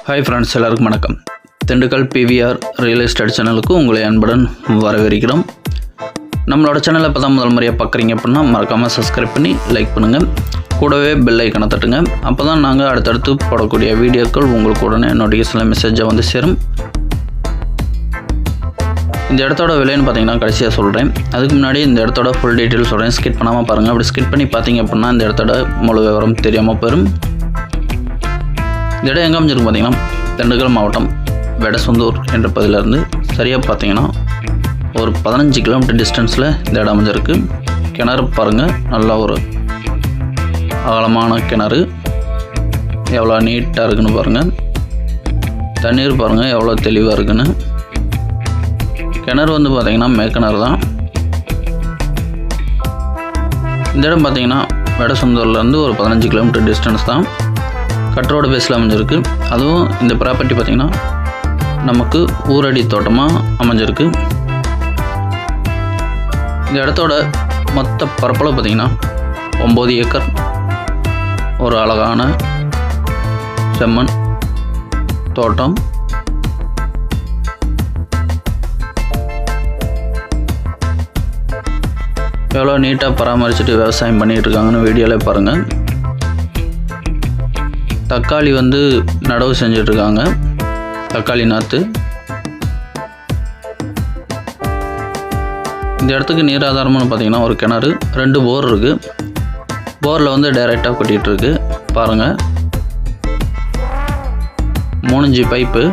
Hi friends, எல்லாருக்கும் வணக்கம். Dindigul PVR real estate சேனலுக்கு உங்களை அன்புடன் வரவேற்கிறோம். நம்மளோட சேனலை இப்போ தான் முதல் முறையாக பார்க்குறீங்க அப்படின்னா மறக்காமல் சப்ஸ்கிரைப் பண்ணி லைக் பண்ணுங்கள். கூடவே பெல் ஐக்கனை தட்டுங்க. அப்போ தான் நாங்கள் அடுத்தடுத்து போடக்கூடிய வீடியோக்கள் உங்களுக்கு உடனே நோட்டிஃபிகேஷனில் மெசேஜாக வந்து சேரும். இந்த இடத்தோட விலைன்னு பார்த்தீங்கன்னா கடைசியாக சொல்கிறேன். அதுக்கு முன்னாடி இந்த இடத்தோட ஃபுல் டீட்டெயில் சொல்கிறேன். ஸ்கிப் பண்ணாமல் பாருங்கள். அப்படி ஸ்கிப் பண்ணி பார்த்தீங்க அப்படின்னா இந்த இடத்தோட முழு விவரம் தெரியாமல் போயிடும். இந்த இடம் எங்கே அமைஞ்சிருக்கு பார்த்தீங்கன்னா திண்டுக்கல் மாவட்டம் வெடசந்தூர் என்ற பகுதியிலேருந்து சரியாக பார்த்தீங்கன்னா ஒரு 15 கிலோமீட்டர் டிஸ்டன்ஸில் இந்த இடம் அமைஞ்சிருக்கு. கிணறு பாருங்கள், நல்லா ஒரு அகலமான கிணறு, எவ்வளோ நீட்டாக இருக்குன்னு பாருங்கள். தண்ணீர் பாருங்கள் எவ்வளோ தெளிவாக இருக்குன்னு. கிணறு வந்து பார்த்திங்கன்னா மேக்கிணறு தான். இந்த இடம் பார்த்திங்கன்னா வெடசந்தூர்லேருந்து ஒரு 15 கிலோமீட்டர் டிஸ்டன்ஸ் தான். கட் ரோடு பேஸில் அமைஞ்சிருக்கு. அதுவும் இந்த ப்ராப்பர்ட்டி பார்த்திங்கன்னா நமக்கு ஊரடி தோட்டமாக அமைஞ்சிருக்கு. இந்த இடத்தோட மொத்த பரப்பளவு பார்த்திங்கன்னா 9 ஏக்கர். ஒரு அழகான செம்மண் தோட்டம். எவ்வளோ நீட்டாக பராமரிச்சுட்டு விவசாயம் பண்ணிகிட்டு இருக்காங்கன்னு வீடியோவில் பாருங்கள். தக்காளி வந்து நடவு செஞ்சிட்ருக்காங்க. தக்காளி நாற்று. இந்த இடத்துக்கு நீர் ஆதாரம்னு பார்த்திங்கன்னா ஒரு கிணறு, 2 போர் இருக்குது. போரில் வந்து டைரெக்டாக கொட்டிகிட்ருக்கு பாருங்கள். 3 இன்ச்சு பைப்பு.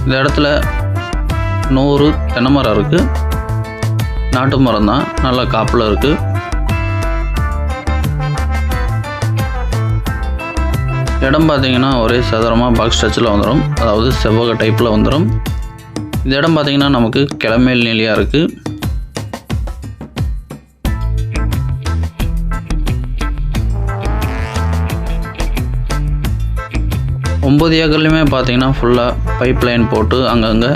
இந்த இடத்துல 100 தென்னை மரம் இருக்குது. நாட்டு மரம் தான், நல்லா காப்பில் இருக்குது. இடம் பார்த்திங்கன்னா ஒரே சதுரமாக பாக்ஸ் ஸ்ட்ரக்சரில் வந்துடும், அதாவது செவ்வக டைப்பில் வந்துடும். இந்த இடம் பார்த்திங்கன்னா நமக்கு கிளமேல் நிலையாக இருக்குது. ஒம்பது ஏக்கர்லையுமே பார்த்தீங்கன்னா ஃபுல்லாக பைப் லைன் போட்டு அங்கங்கே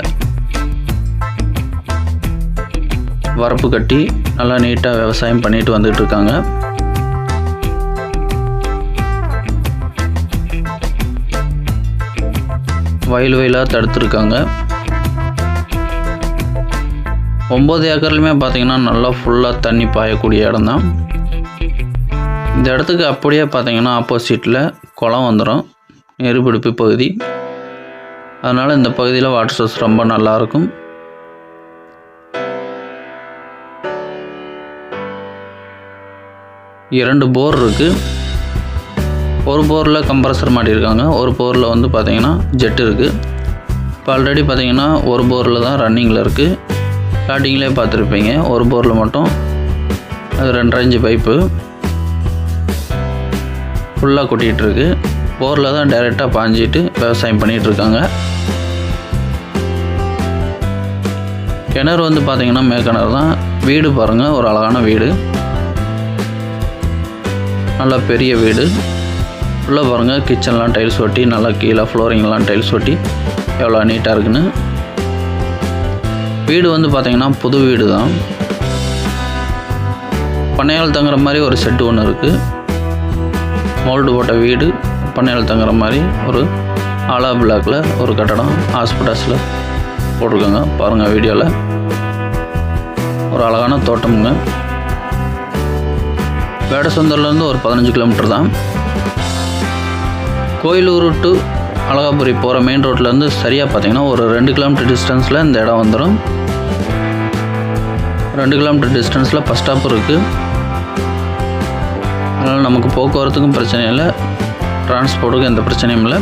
வரப்பு கட்டி நல்லா நீட்டாக விவசாயம் பண்ணிட்டு வந்துட்டுருக்காங்க. வயலாக தடுத்துருக்காங்க. 9 ஏக்கர்லையுமே பார்த்தீங்கன்னா நல்லா ஃபுல்லாக தண்ணி பாயக்கூடிய இடம் தான். இந்த இடத்துக்கு அப்படியே பார்த்தீங்கன்னா ஆப்போசிட்டில் குளம் வந்துடும், நீர்பிடிப்பு பகுதி. அதனால் இந்த பகுதியில் வாட்டர் சோர்ஸ் ரொம்ப நல்லாயிருக்கும். இரண்டு போர் இருக்குது. ஒரு போரில் கம்ப்ரஸர் மாட்டியிருக்காங்க, ஒரு போரில் வந்து பார்த்திங்கன்னா ஜெட் இருக்குது. இப்போ ஆல்ரெடி பார்த்திங்கன்னா ஒரு போரில் தான் ரன்னிங்கில் இருக்குது. ஸ்டார்டிங்லேயே பார்த்துருப்பீங்க. ஒரு போரில் மட்டும் அது 2.5 இன்ச்சு பைப்பு ஃபுல்லாக கொட்டிகிட்ருக்கு. போரில் தான் டைரெக்டாக பாஞ்சிட்டு விவசாயம் பண்ணிகிட்ருக்காங்க. கிணறு வந்து பார்த்திங்கன்னா மேக்கிணறு தான். வீடு பாருங்கள், ஒரு அழகான வீடு, நல்லா பெரிய வீடு. உள்ளே பாருங்கள், கிச்சன்லாம் டைல்ஸ் ஒட்டி, நல்லா கீழே ஃப்ளோரிங்லாம் டைல்ஸ் ஒட்டி எவ்வளோ நீட்டாக இருக்குன்னு. வீடு வந்து பார்த்திங்கன்னா புது வீடு தான். பண்ணையால் தங்குற மாதிரி ஒரு செட்டு ஒன்று இருக்குது. மோல்டு போட்ட வீடு, பண்ணையால் தங்குற மாதிரி ஒரு ஆலா பிளாக்கில் ஒரு கட்டடம் ஹாஸ்பிட்டல்ஸில் போட்டிருக்காங்க பாருங்கள் வீடியோவில். ஒரு அழகான தோட்டமுங்க. வேடசந்தூர்லேருந்து ஒரு 15 கிலோமீட்டர் தான். கோயிலூர் டு அழகாபுரி போகிற மெயின் ரோட்லேருந்து சரியாக பார்த்திங்கன்னா ஒரு 2 கிலோமீட்டர் டிஸ்டன்ஸில் இந்த இடம் வந்துடும். 2 கிலோமீட்டர் டிஸ்டன்ஸில் பஸ் ஸ்டாப் இருக்குது. அதனால் நமக்கு போக்குவரத்துக்கும் பிரச்சனை இல்லை, டிரான்ஸ்போர்ட்டுக்கும் எந்த பிரச்சனையும் இல்லை.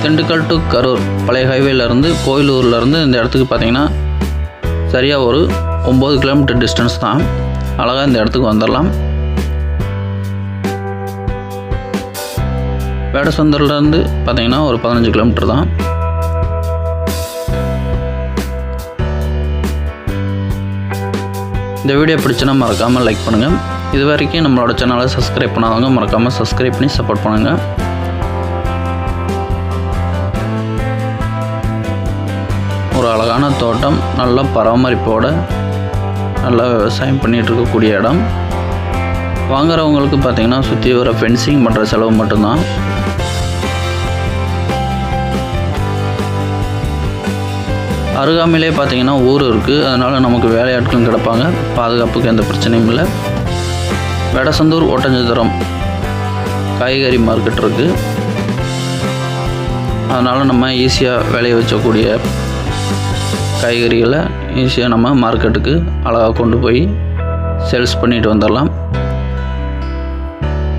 திண்டுக்கல் டு கரூர் பழைய ஹைவேலேருந்து கோயிலூர்லேருந்து இந்த இடத்துக்கு பார்த்திங்கன்னா சரியாக ஒரு 9 கிலோமீட்டர் டிஸ்டன்ஸ் தான். அழகாக இந்த இடத்துக்கு வந்துடலாம். வேடசந்தூர்லேருந்து பார்த்திங்கன்னா ஒரு 15 கிலோமீட்டர் தான். இந்த வீடியோ பிடிச்சுன்னா மறக்காமல் லைக் பண்ணுங்கள். இது வரைக்கும் நம்மளோட சேனலை சப்ஸ்கிரைப் பண்ணாதவங்க மறக்காமல் சப்ஸ்கிரைப் பண்ணி சப்போர்ட் பண்ணுங்கள். ஒரு அழகான தோட்டம், நல்ல பராமரிப்போடு நல்லா விவசாயம் பண்ணிகிட்டு இருக்கக்கூடிய இடம். வாங்குறவங்களுக்கு பார்த்திங்கன்னா சுற்றி வர ஃபென்சிங் பண்ணுற செலவு மட்டும்தான். அருகாமையிலே பார்த்திங்கன்னா ஊர் இருக்குது. அதனால் நமக்கு வேலையாட்களும் கிடப்பாங்க. பாதுகாப்புக்கு எந்த பிரச்சனையும் இல்லை. வெடசந்தூர் ஒட்டஞ்சத்திரம் காய்கறி மார்க்கெட் இருக்குது. அதனால் நம்ம ஈஸியாக விளைய வச்சக்கூடிய காய்கறிகளை ஈஸியாக நம்ம மார்க்கெட்டுக்கு அழகாக கொண்டு போய் சேல்ஸ் பண்ணிட்டு வந்துடலாம்.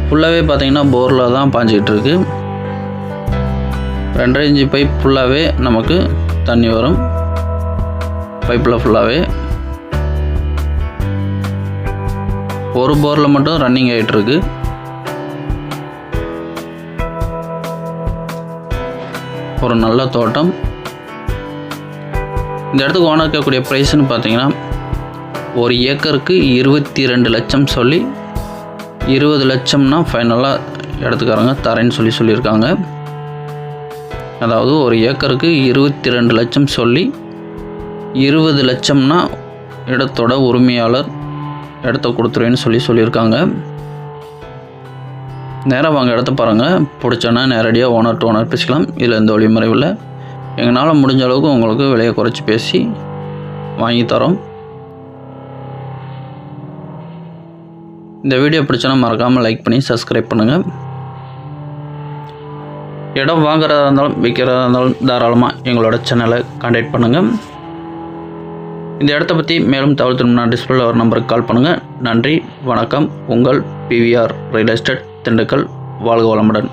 ஃபுல்லாகவே பார்த்திங்கன்னா போரில் தான் பாஞ்சிக்கிட்டு இருக்கு. 2.5 இன்ச்சு பைப் ஃபுல்லாகவே நமக்கு தண்ணி வரும். பைப்பில் ஃபுல்லாகவே ஒரு போரில் மட்டும் ரன்னிங் ஆகிட்டுருக்கு. ஒரு நல்ல தோட்டம். இந்த இடத்துக்கு ஓனர் இருக்கக்கூடிய ப்ரைஸ்ன்னு பார்த்தீங்கன்னா 1 ஏக்கருக்கு 22 லட்சம் சொல்லி 20 லட்சம்னா ஃபைனலாக இடத்துக்காரங்க தரேன்னு சொல்லியிருக்காங்க. அதாவது 1 ஏக்கருக்கு 22 லட்சம் சொல்லி 20 லட்சம்னா இடத்தோட உரிமையாளர் இடத்த கொடுத்துருவேன்னு சொல்லியிருக்காங்க. நேராக வாங்க இடத்த பாருங்கள். பிடிச்சோன்னா நேரடியாக ஓனர் டு ஓனர் பேசிக்கலாம். இதில் எந்த வழிமுறையும். எங்களால் முடிஞ்ச அளவுக்கு உங்களுக்கு விலையை குறைச்சி பேசி வாங்கி தரோம். இந்த வீடியோ பிடிச்சோன்னா மறக்காமல் லைக் பண்ணி சப்ஸ்கிரைப் பண்ணுங்கள். இடம் வாங்குறதா இருந்தாலும் விற்கிறதா இருந்தாலும் தாராளமாக எங்களோட சேனலை கான்டாக்ட் பண்ணுங்கள். இந்த இடத்த பற்றி மேலும் தகவல் திரும்பினா டிஸ்பிளேல ஒரு நம்பருக்கு கால் பண்ணுங்கள். நன்றி, வணக்கம். உங்கள் PVR ரியல் எஸ்டேட் திண்டுக்கல். வாழ்க வளமுடன்.